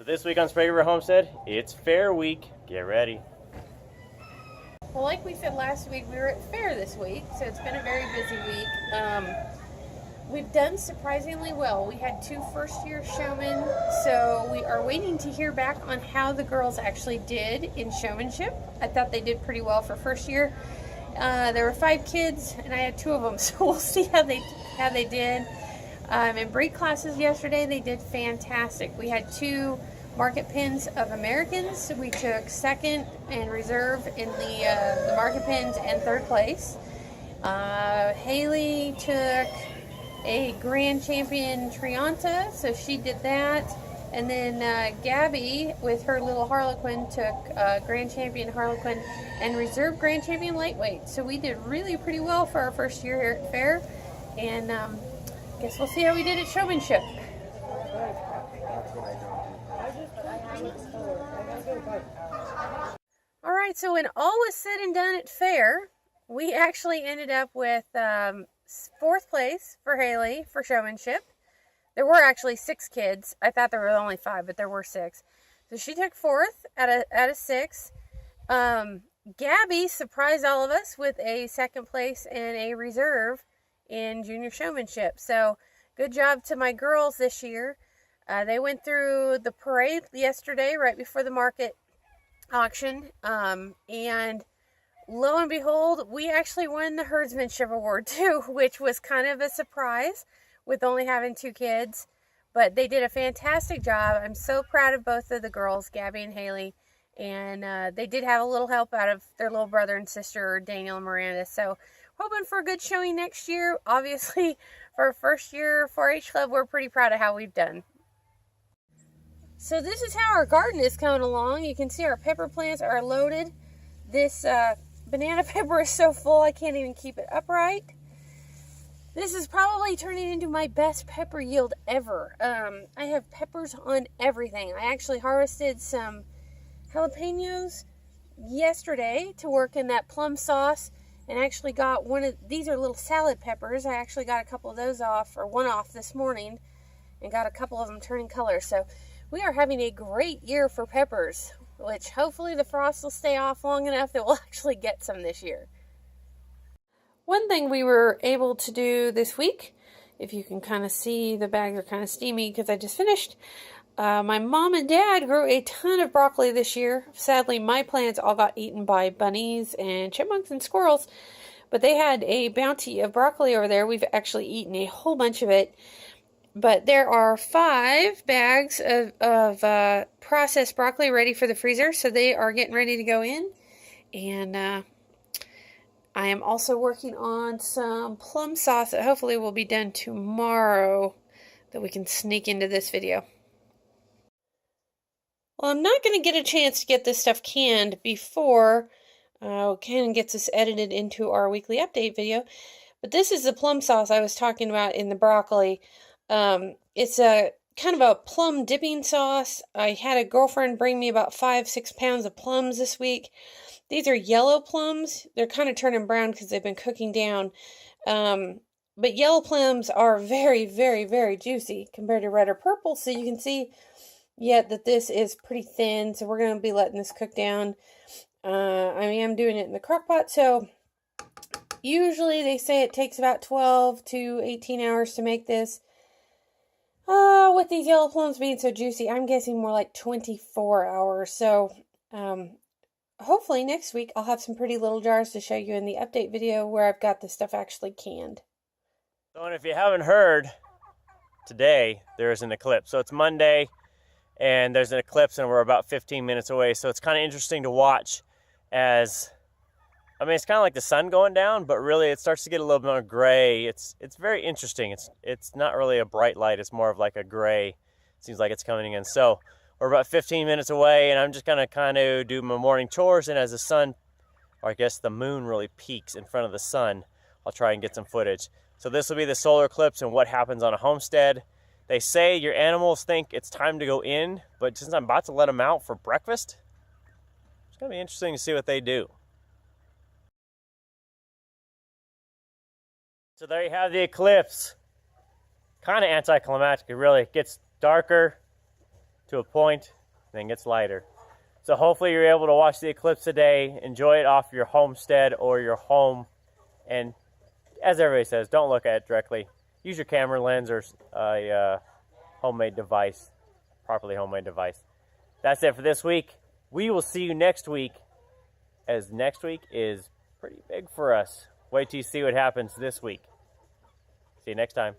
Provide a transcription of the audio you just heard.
So this week on Sprague River Homestead, it's fair week. Get ready. Well, like we said last week, we were at fair this week, so it's been a very busy week. We've done surprisingly well. We had 2 first-year showmen, so we are waiting to hear back on how the girls actually did in showmanship. I thought they did pretty well for first year. There were 5 kids, and I had 2 of them, so we'll see how they did. In breed classes yesterday, they did fantastic. We had 2 market pins of Americans. We took 2nd and reserve in the market pins and 3rd place. Haley took a grand champion Trianta, so she did that. And then Gabby, with her little Harlequin, took grand champion Harlequin and reserve grand champion lightweight. So we did really pretty well for our first year here at fair. And guess we'll see how we did at showmanship. All right, so when all was said and done at fair, we actually ended up with 4th place for Haley for showmanship. There were actually 6 kids. I thought there were only 5, but there were 6. So she took 4th out of 6. Gabby surprised all of us with a 2nd place and a reserve in junior showmanship. So good job to my girls this year. They went through the parade yesterday right before the market auction. And lo and behold, we actually won the herdsmanship award too, which was kind of a surprise with only having 2 kids. But they did a fantastic job. I'm so proud of both of the girls, Gabby and Haley. And they did have a little help out of their little brother and sister, Daniel and Miranda. So hoping for a good showing next year. Obviously, for our first year 4-H club, we're pretty proud of how we've done. So this is how our garden is coming along. You can see our pepper plants are loaded. This banana pepper is so full I can't even keep it upright. This is probably turning into my best pepper yield ever. I have peppers on everything. I actually harvested some jalapenos yesterday to work in that plum sauce, and actually got these are little salad peppers. I actually got a couple of those off, or one off this morning, and got a couple of them turning color. So we are having a great year for peppers, which hopefully the frost will stay off long enough that we'll actually get some this year. One thing we were able to do this week, if you can kind of see, the bags are kind of steamy because I just finished. My mom and dad grew a ton of broccoli this year. Sadly, my plants all got eaten by bunnies and chipmunks and squirrels, but they had a bounty of broccoli over there. We've actually eaten a whole bunch of it. But there are 5 bags of processed broccoli ready for the freezer, so they are getting ready to go in. And I am also working on some plum sauce that hopefully will be done tomorrow that we can sneak into this video. Well, I'm not going to get a chance to get this stuff canned before Ken gets us edited into our weekly update video. But this is the plum sauce I was talking about in the broccoli. It's a kind of a plum dipping sauce. I had a girlfriend bring me about 5-6 pounds of plums this week. These are yellow plums. They're kind of turning brown because they've been cooking down. But yellow plums are very, very, very juicy compared to red or purple. So you can see yet that this is pretty thin. So we're going to be letting this cook down. I am doing it in the crockpot. So usually they say it takes about 12 to 18 hours to make this. With these yellow plums being so juicy, I'm guessing more like 24 hours. So, hopefully next week I'll have some pretty little jars to show you in the update video where I've got this stuff actually canned. So, and if you haven't heard, today there's an eclipse. So it's Monday, and there's an eclipse, and we're about 15 minutes away. So it's kind of interesting to watch as, I mean, it's kind of like the sun going down, but really it starts to get a little bit more gray. It's very interesting. It's not really a bright light. It's more of like a gray. It seems like it's coming in. So we're about 15 minutes away, and I'm just going to kind of do my morning chores. And as the sun, or I guess the moon really peaks in front of the sun, I'll try and get some footage. So this will be the solar eclipse and what happens on a homestead. They say your animals think it's time to go in, but since I'm about to let them out for breakfast, it's going to be interesting to see what they do. So there you have the eclipse. Kind of anticlimactic, really. It gets darker to a point, then gets lighter. So hopefully you're able to watch the eclipse today, enjoy it off your homestead or your home, and as everybody says, don't look at it directly. Use your camera lens or a homemade device, properly homemade device. That's it for this week. We will see you next week, as next week is pretty big for us. Wait till you see what happens this week. See you next time.